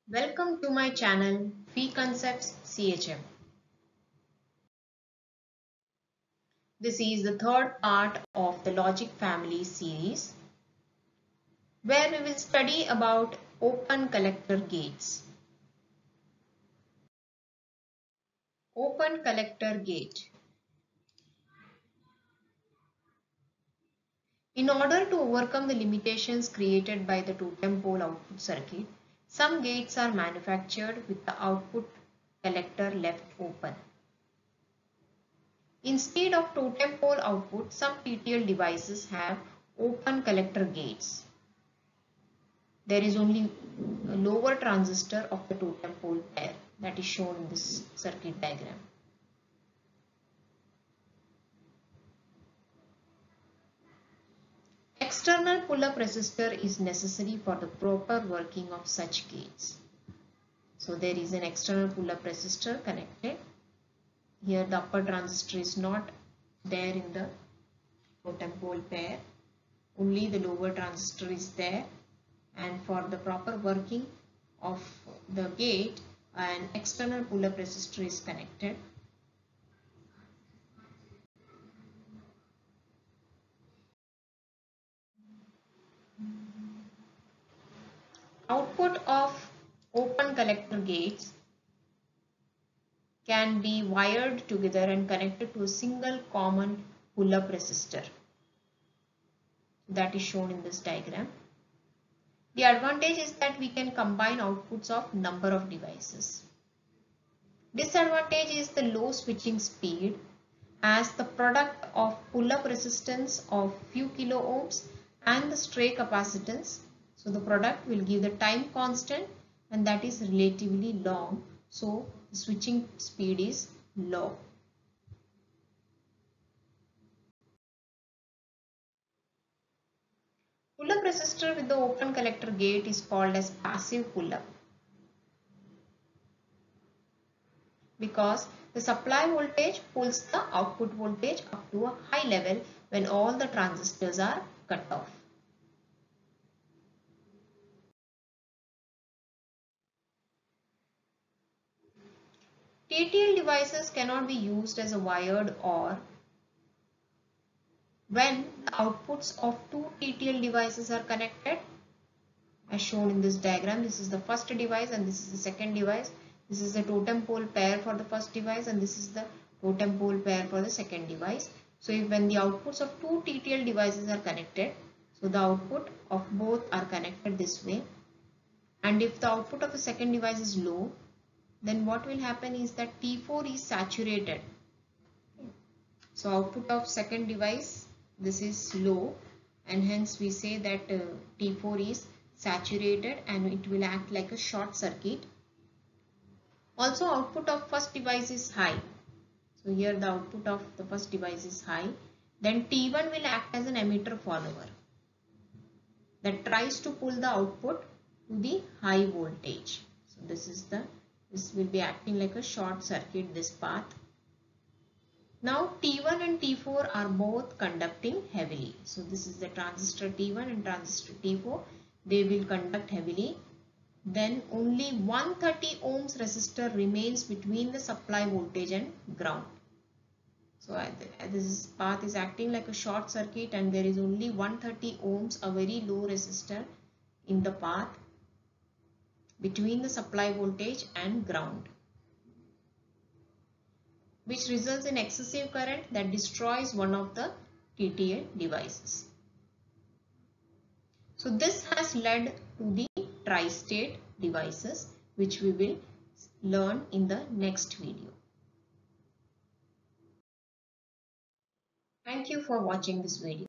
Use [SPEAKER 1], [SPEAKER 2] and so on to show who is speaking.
[SPEAKER 1] Welcome to my channel Phi Concepts CHM. This is the third part of the Logic Family series where we will study about open collector gates. Open collector gate. In order to overcome the limitations created by the totem pole output circuit, some gates are manufactured with the output collector left open. Instead of totem pole output, some TTL devices have open collector gates. There is only a lower transistor of the totem pole pair that is shown in this circuit diagram. External pull-up resistor is necessary for the proper working of such gates. So there is an external pull-up resistor connected. Here the upper transistor is not there in the totem pole pair. Only the lower transistor is there, and for the proper working of the gate an external pull-up resistor is connected. Output of open collector gates can be wired together and connected to a single common pull-up resistor that is shown in this diagram. The advantage is that we can combine outputs of number of devices. Disadvantage is the low switching speed, as the product of pull-up resistance of few kilo ohms and the stray capacitance. So the product will give the time constant, and that is relatively long. So the switching speed is low. Pull-up resistor with the open collector gate is called as passive pull-up, because the supply voltage pulls the output voltage up to a high level when all the transistors are cut off. TTL devices cannot be used as a wired OR when the outputs of two TTL devices are connected, as shown in this diagram. This is the first device and this is the second device. This is the totem pole pair for the first device and this is the totem pole pair for the second device. So when the outputs of two TTL devices are connected, so the output of both are connected this way, and if the output of the second device is low, then what will happen is that T4 is saturated. So output of second device, this is low, and hence we say that T4 is saturated and it will act like a short circuit. Also output of first device is high. So here the output of the first device is high. Then T1 will act as an emitter follower that tries to pull the output to the high voltage. So this will be acting like a short circuit, this path. Now T1 and T4 are both conducting heavily. So this is the transistor T1 and transistor T4. They will conduct heavily. Then only 130 ohms resistor remains between the supply voltage and ground. So this path is acting like a short circuit and there is only 130 ohms, a very low resistor in the path between the supply voltage and ground, which results in excessive current that destroys one of the TTL devices. So this has led to the tri-state devices, which we will learn in the next video. Thank you for watching this video.